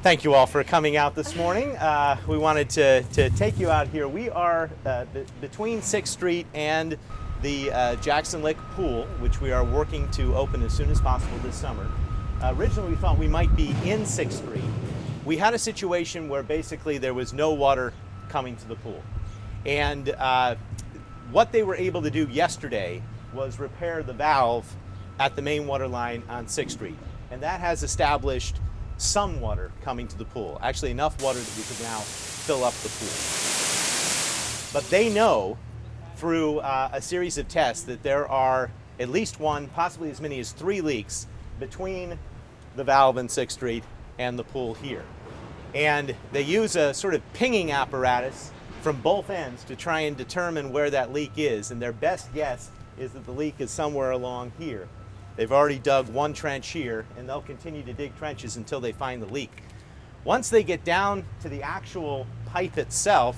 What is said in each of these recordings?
Thank you all for coming out this morning. We wanted to take you out here. We are between 6th Street and the Jackson Lake Pool, which we are working to open as soon as possible this summer. Originally, we thought we might be in 6th Street. We had a situation where basically there was no water coming to the pool. And what they were able to do yesterday was repair the valve at the main water line on 6th Street. And that has established some water coming to the pool. Actually enough water that we could now fill up the pool. But they know through a series of tests that there are at least one, possibly as many as 3 leaks between the valve in 6th Street and the pool here. And they use a sort of pinging apparatus from both ends to try and determine where that leak is. And their best guess is that the leak is somewhere along here. They've already dug one trench here, and they'll continue to dig trenches until they find the leak. Once they get down to the actual pipe itself,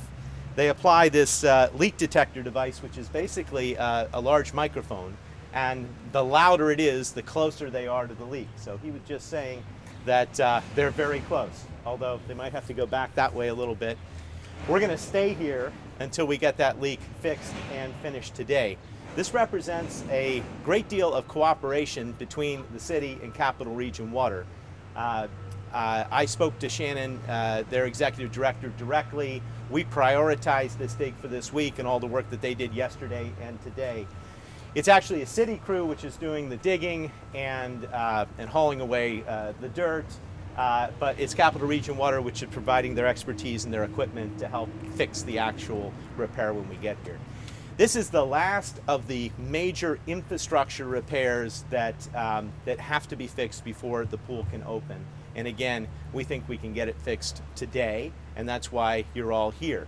they apply this leak detector device, which is basically a large microphone. And the louder it is, the closer they are to the leak. So he was just saying that they're very close, although they might have to go back that way a little bit. We're going to stay here until we get that leak fixed and finished today. This represents a great deal of cooperation between the city and Capital Region Water. I spoke to Shannon, their executive director, directly. We prioritized this dig for this week and all the work that they did yesterday and today. It's actually a city crew which is doing the digging and hauling away the dirt, but it's Capital Region Water which is providing their expertise and their equipment to help fix the actual repair when we get here. This is the last of the major infrastructure repairs that have to be fixed before the pool can open. And again, we think we can get it fixed today, and that's why you're all here.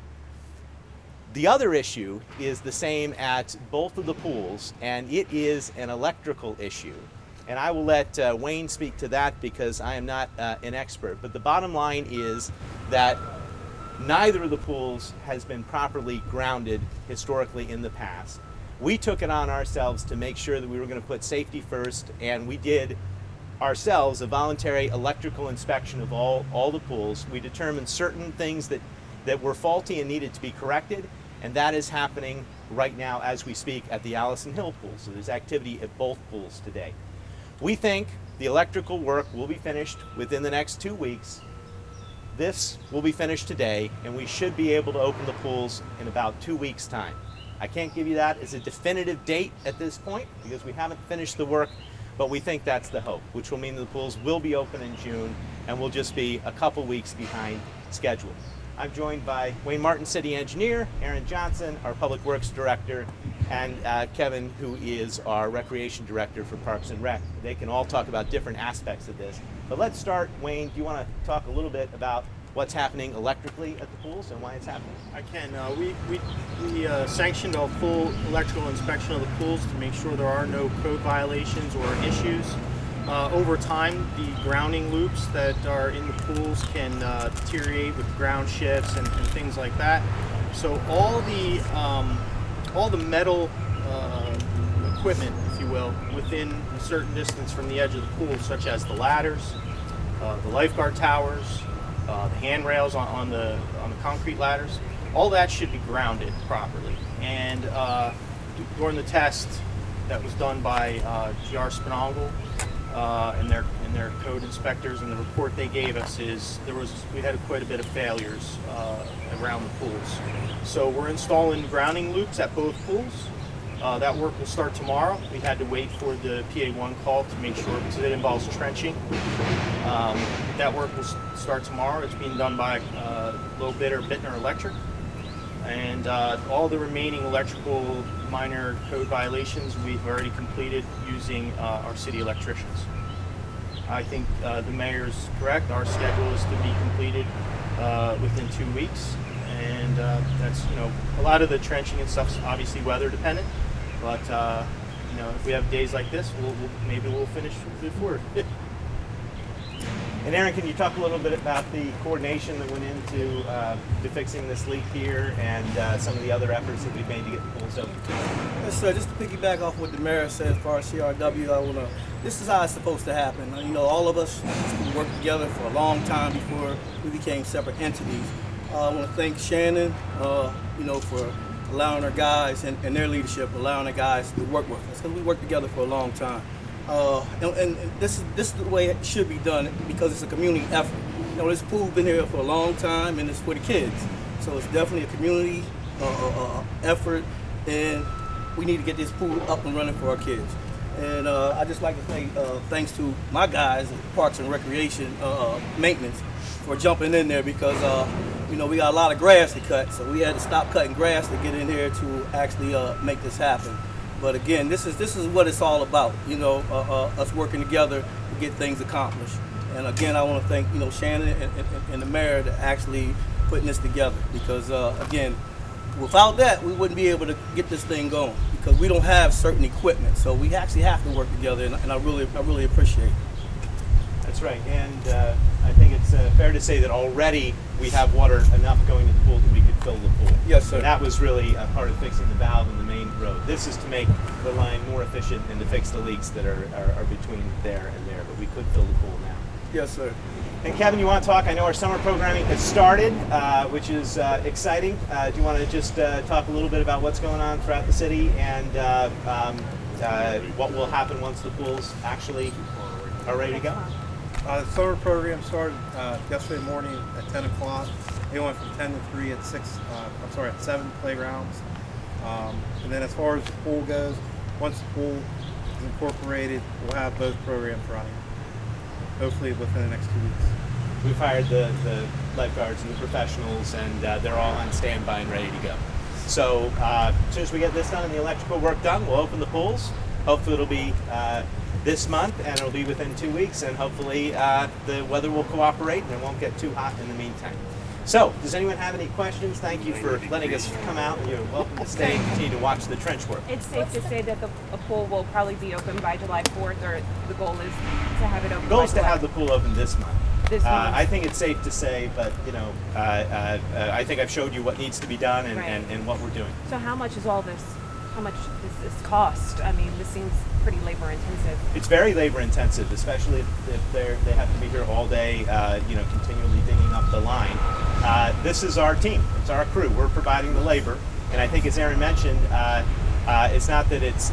The other issue is the same at both of the pools, and it is an electrical issue. And I will let Wayne speak to that because I am not an expert. But the bottom line is that neither of the pools has been properly grounded historically in the past. We took it on ourselves to make sure that we were going to put safety first, and we did ourselves a voluntary electrical inspection of all the pools. We determined certain things that were faulty and needed to be corrected, and that is happening right now as we speak at the Allison Hill pool. So there's activity at both pools today. We think the electrical work will be finished within the next 2 weeks. This will be finished today, and we should be able to open the pools in about 2 weeks' time. I can't give you that as a definitive date at this point because we haven't finished the work, but we think that's the hope, which will mean the pools will be open in June and will just be a couple weeks behind schedule. I'm joined by Wayne Martin, City Engineer, Aaron Johnson, our Public Works Director, and Kevin, who is our Recreation Director for Parks and Rec. They can all talk about different aspects of this. But let's start, Wayne, do you want to talk a little bit about what's happening electrically at the pools and why it's happening? I can. We sanctioned a full electrical inspection of the pools to make sure there are no code violations or issues. Over time, the grounding loops that are in the pools can deteriorate with ground shifts and things like that. So all the metal equipment, if you will, within a certain distance from the edge of the pool, such as the ladders, the lifeguard towers, the handrails on the concrete ladders, all that should be grounded properly. And during the test that was done by GR Spinangle and their code inspectors, and the report they gave us is we had quite a bit of failures around the pools. So we're installing grounding loops at both pools. That work will start tomorrow. We had to wait for the PA1 call to make sure because it involves trenching. That work will start tomorrow. It's being done by low bidder Bittner Electric. And all the remaining electrical minor code violations we've already completed using our city electricians. I think the mayor's correct. Our schedule is to be completed within 2 weeks. And that's, a lot of the trenching and stuff's obviously weather dependent. But, if we have days like this, maybe we'll finish before. And Aaron, can you talk a little bit about the coordination that went into to fixing this leak here and some of the other efforts that we've made to get the pools open? Yes, sir. Just to piggyback off what the mayor said as far as CRW, this is how it's supposed to happen. You know, all of us worked together for a long time before we became separate entities. I want to thank Shannon, you know, for allowing our guys and their leadership, allowing the guys to work with us, because we worked together for a long time. And this is the way it should be done, because it's a community effort. You know, this pool's been here for a long time, and it's for the kids. So it's definitely a community effort, and we need to get this pool up and running for our kids. And I just like to say thanks to my guys at Parks and Recreation Maintenance for jumping in there, because you know, we got a lot of grass to cut, so we had to stop cutting grass to get in here to actually make this happen. But again, this is what it's all about, you know, us working together to get things accomplished. And again, I want to thank, you know, Shannon and the mayor to actually putting this together, because again, without that, we wouldn't be able to get this thing going, because we don't have certain equipment. So we actually have to work together, and I really appreciate it. That's right, and I think it's fair to say that already we have water enough going to the pool that we could fill the pool. Yes, sir. And that was really a part of fixing the valve in the main road. This is to make the line more efficient and to fix the leaks that are between there and there, but we could fill the pool now. Yes, sir. And Kevin, you want to talk? I know our summer programming has started, which is exciting. Do you want to just talk a little bit about what's going on throughout the city and what will happen once the pools actually are ready to go? The summer program started yesterday morning at 10 o'clock. They went from 10 to 3 at 7 playgrounds. And then as far as the pool goes, once the pool is incorporated, we'll have both programs running, hopefully within the next 2 weeks. We've hired the lifeguards and the professionals, and they're all on standby and ready to go. So as soon as we get this done and the electrical work done, we'll open the pools. Hopefully it'll be this month, and it'll be within 2 weeks, and hopefully the weather will cooperate and it won't get too hot in the meantime. So, does anyone have any questions? Thank you for letting us come out, and you're welcome to stay and continue to watch the trench work. It's safe to say that a pool will probably be open by July 4th, or the goal is to have it open The goal by is to July. have the pool open this month. This month. I think it's safe to say, but you know, I think I've showed you what needs to be done and, Right. and what we're doing. So how much is all this? How much does this cost? I mean, this seems pretty labor intensive. It's very labor intensive, especially if they have to be here all day, you know, continually digging up the line. This is our team. It's our crew. We're providing the labor, and I think, as Aaron mentioned, it's not that it's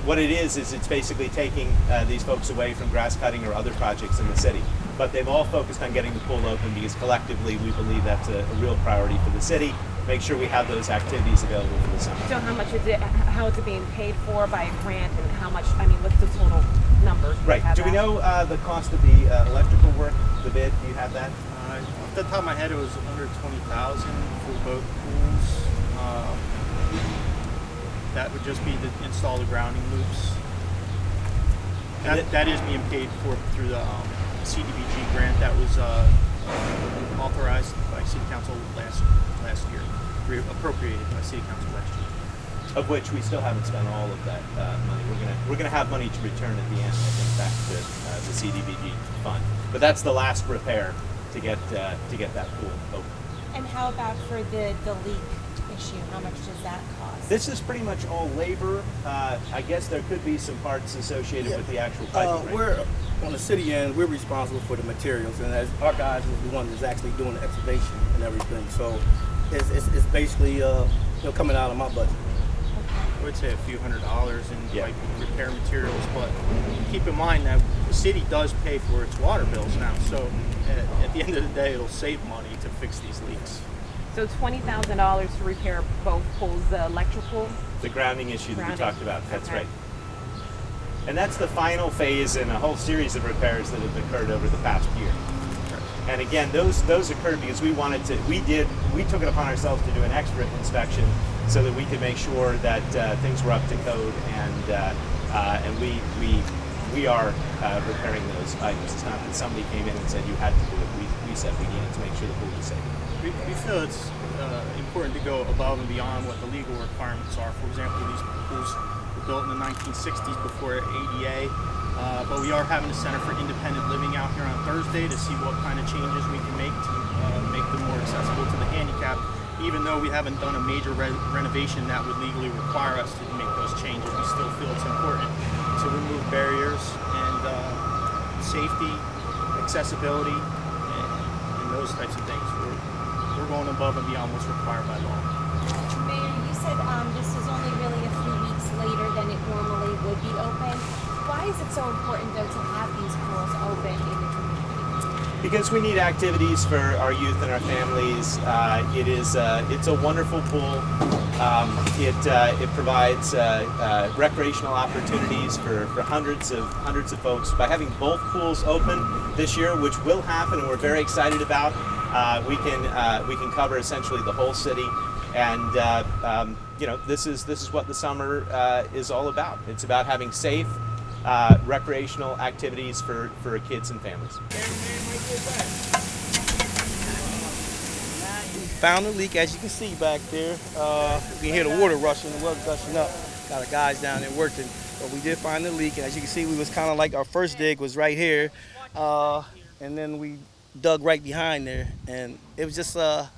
what it is it's basically taking these folks away from grass cutting or other projects in the city. But they've all focused on getting the pool open because collectively we believe that's a real priority for the city. Make sure we have those activities available for the summer. So how much is it? How is it being paid for by a grant, and how much? I mean, what's the total number? Right. Do we know the cost of the electrical work, the bid? Do you have that? Off the top of my head, it was under $20,000 for both pools. That would just be to install the grounding loops. That is being paid for through the CDBG grant that was authorized by City Council last year, appropriated by City Council last year. Of which we still haven't spent all of that money. We're gonna have money to return at the end, I think, back to the CDBG fund. But that's the last repair to get that pool open. And how about for the leak issue? How much does that cost? This is pretty much all labor. I guess there could be some parts associated with the actual piping. Right? We're on the city end. We're responsible for the materials, and as our guys is the one that's actually doing the excavation and everything. So it's basically coming out of my budget. I would say a few $100s in Yeah. like repair materials, but keep in mind that the city does pay for its water bills now. So at the end of the day, it'll save money to fix these leaks. So $20,000 to repair both pools, the electrical. The grounding issue that we Grounding. talked about. That's Okay. right. And that's the final phase in a whole series of repairs that have occurred over the past year. And again, those occurred because we took it upon ourselves to do an extra inspection so that we could make sure that things were up to code, and we are repairing those items. It's not that somebody came in and said you had to do it. We said we needed to make sure the pool was safe. We feel it's important to go above and beyond what the legal requirements are. For example, these pools were built in the 1960s before ADA, But we are having a Center for Independent Living out here on Thursday to see what kind of changes we can make to make them more accessible to the handicapped. Even though we haven't done a major renovation that would legally require us to make those changes, we still feel it's important to remove barriers and safety, accessibility, and those types of things. We're going above and beyond what's required by law. Mayor, you said this is only really a few weeks later than it normally would be open. Why is it so important, though, to have these pools open in the community? Because we need activities for our youth and our families. It's a wonderful pool. It provides recreational opportunities for hundreds of folks. By having both pools open this year, which will happen, and we're very excited about, we can cover essentially the whole city. And this is what the summer is all about. It's about having safe recreational activities for kids and families. Found a leak, as you can see back there. You can hear the water rushing, the water gushing up. Got our guys down there working, but we did find the leak. And as you can see, we was kind of like our first dig was right here, and then we dug right behind there, and it was just I'm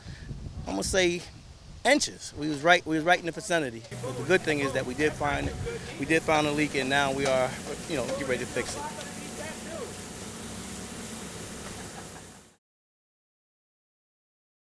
gonna say inches. We was right in the vicinity. But the good thing is that we did find a leak, and now we are, get ready to fix it.